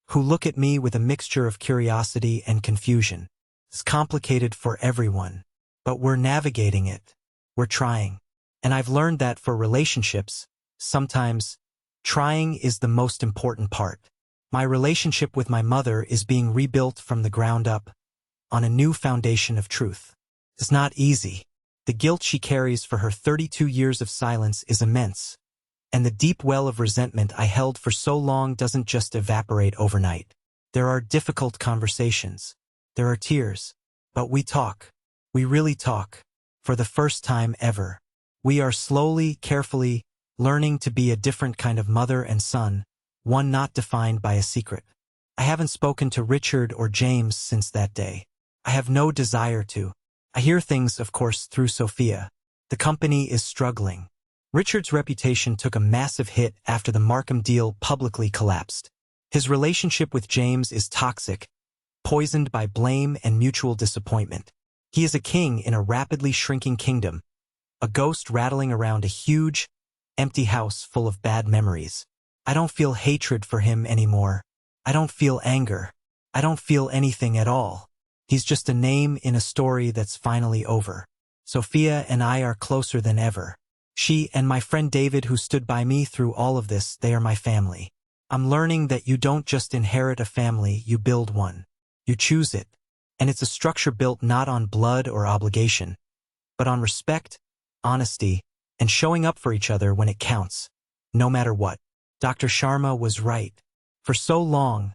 who look at me with a mixture of curiosity and confusion. It's complicated for everyone, but we're navigating it. We're trying. And I've learned that for relationships, sometimes, trying is the most important part. My relationship with my mother is being rebuilt from the ground up, on a new foundation of truth. It's not easy. The guilt she carries for her 32 years of silence is immense, and the deep well of resentment I held for so long doesn't just evaporate overnight. There are difficult conversations. There are tears. But we talk. We really talk. For the first time ever. We are slowly, carefully, learning to be a different kind of mother and son, one not defined by a secret. I haven't spoken to Richard or James since that day. I have no desire to. I hear things, of course, through Sophia. The company is struggling. Richard's reputation took a massive hit after the Markham deal publicly collapsed. His relationship with James is toxic, poisoned by blame and mutual disappointment. He is a king in a rapidly shrinking kingdom, a ghost rattling around a huge, empty house full of bad memories. I don't feel hatred for him anymore. I don't feel anger. I don't feel anything at all. He's just a name in a story that's finally over. Sophia and I are closer than ever. She and my friend David, who stood by me through all of this, they are my family. I'm learning that you don't just inherit a family, you build one. You choose it. And it's a structure built not on blood or obligation, but on respect, honesty, and showing up for each other when it counts, no matter what. Dr. Sharma was right. For so long,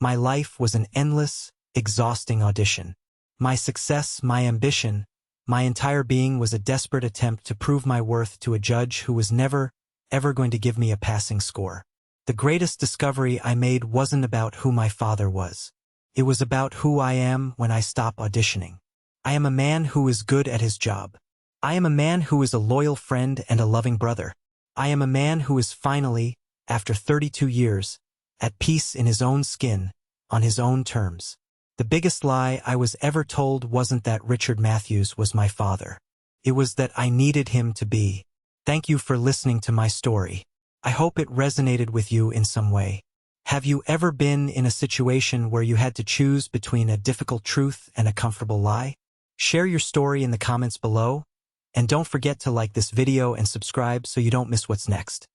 my life was an endless, exhausting audition. My success, my ambition, my entire being was a desperate attempt to prove my worth to a judge who was never, ever going to give me a passing score. The greatest discovery I made wasn't about who my father was. It was about who I am when I stop auditioning. I am a man who is good at his job. I am a man who is a loyal friend and a loving brother. I am a man who is finally, after 32 years, at peace in his own skin, on his own terms. The biggest lie I was ever told wasn't that Richard Matthews was my father. It was that I needed him to be. Thank you for listening to my story. I hope it resonated with you in some way. Have you ever been in a situation where you had to choose between a difficult truth and a comfortable lie? Share your story in the comments below, and don't forget to like this video and subscribe so you don't miss what's next.